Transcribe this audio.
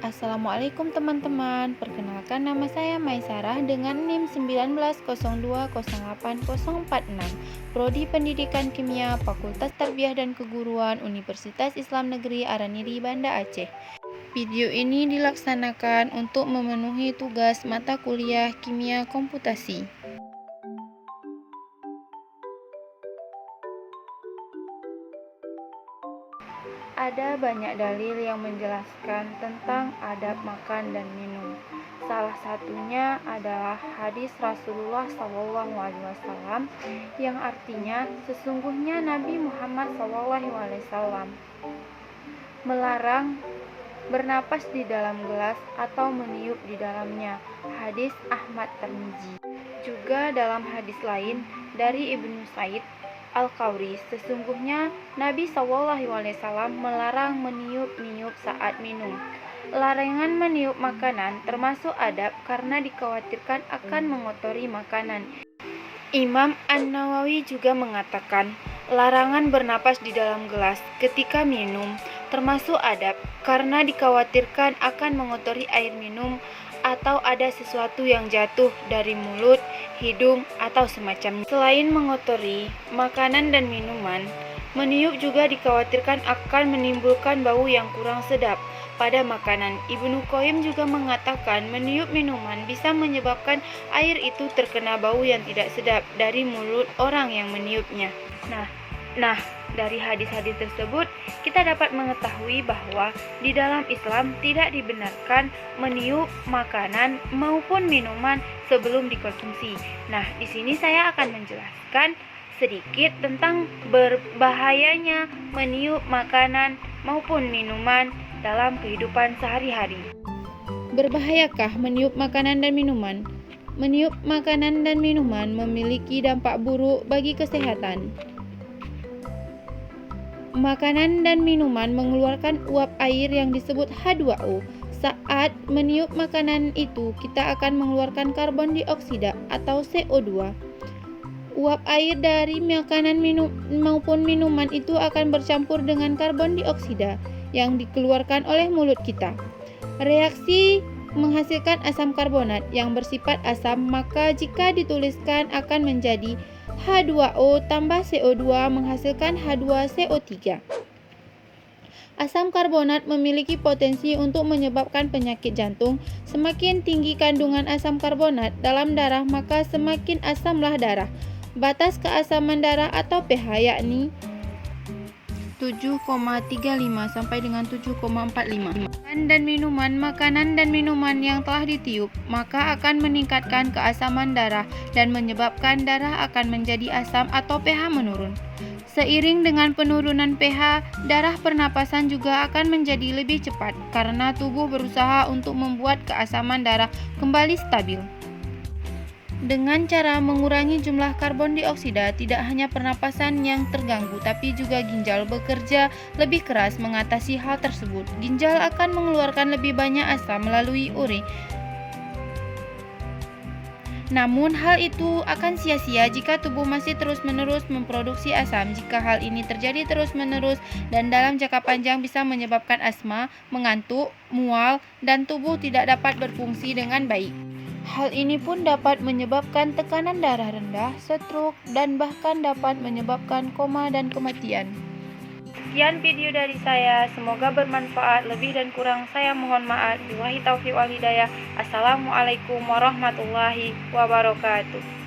Assalamualaikum teman-teman, perkenalkan nama saya Maisarah dengan NIM 1902084046, Prodi Pendidikan Kimia, Fakultas Tarbiyah dan Keguruan, Universitas Islam Negeri Araniri, Banda Aceh. Video ini dilaksanakan untuk memenuhi tugas mata kuliah Kimia Komputasi. Ada banyak dalil yang menjelaskan tentang adab makan dan minum. Salah satunya adalah hadis Rasulullah SAW yang artinya sesungguhnya Nabi Muhammad SAW melarang bernapas di dalam gelas atau meniup di dalamnya. Hadis Ahmad Tirmizi. Juga dalam hadis lain dari Ibnu Said Al-Khawri, sesungguhnya Nabi SAW melarang meniup-niup saat minum. Larangan meniup makanan termasuk adab karena dikhawatirkan akan mengotori makanan. Imam An-Nawawi juga mengatakan, larangan bernapas di dalam gelas ketika minum termasuk adab karena dikhawatirkan akan mengotori air minum atau ada sesuatu yang jatuh dari mulut, hidung, atau semacamnya. Selain mengotori makanan dan minuman, meniup juga dikhawatirkan akan menimbulkan bau yang kurang sedap pada makanan. Ibnu Qayyim juga mengatakan meniup minuman bisa menyebabkan air itu terkena bau yang tidak sedap dari mulut orang yang meniupnya. Nah, dari hadis-hadis tersebut kita dapat mengetahui bahwa di dalam Islam tidak dibenarkan meniup makanan maupun minuman sebelum dikonsumsi. Nah, di sini saya akan menjelaskan sedikit tentang berbahayanya meniup makanan maupun minuman dalam kehidupan sehari-hari. Berbahayakah meniup makanan dan minuman? Meniup makanan dan minuman memiliki dampak buruk bagi kesehatan. Makanan dan minuman mengeluarkan uap air yang disebut H2O. Saat meniup makanan itu, kita akan mengeluarkan karbon dioksida atau CO2. Uap air dari makanan maupun minuman itu akan bercampur dengan karbon dioksida yang dikeluarkan oleh mulut kita. Reaksi menghasilkan asam karbonat yang bersifat asam, maka jika dituliskan akan menjadi H2O tambah CO2 menghasilkan H2CO3. Asam karbonat memiliki potensi untuk menyebabkan penyakit jantung. Semakin tinggi kandungan asam karbonat dalam darah, maka semakin asamlah darah. Batas keasaman darah atau pH yakni 7,35 sampai dengan 7,45. Makanan dan minuman yang telah ditiup maka akan meningkatkan keasaman darah dan menyebabkan darah akan menjadi asam atau pH menurun. Seiring dengan penurunan pH, darah pernapasan juga akan menjadi lebih cepat karena tubuh berusaha untuk membuat keasaman darah kembali stabil. Dengan cara mengurangi jumlah karbon dioksida, tidak hanya pernapasan yang terganggu, tapi juga ginjal bekerja lebih keras mengatasi hal tersebut. Ginjal akan mengeluarkan lebih banyak asam melalui urin. Namun hal itu akan sia-sia jika tubuh masih terus-menerus memproduksi asam. Jika hal ini terjadi terus-menerus dan dalam jangka panjang bisa menyebabkan asma, mengantuk, mual, dan tubuh tidak dapat berfungsi dengan baik. Hal ini pun dapat menyebabkan tekanan darah rendah, stroke, dan bahkan dapat menyebabkan koma dan kematian. Sekian video dari saya, semoga bermanfaat. Lebih dan kurang saya mohon maaf. Billahi taufiq wal hidayah. Assalamualaikum warahmatullahi wabarakatuh.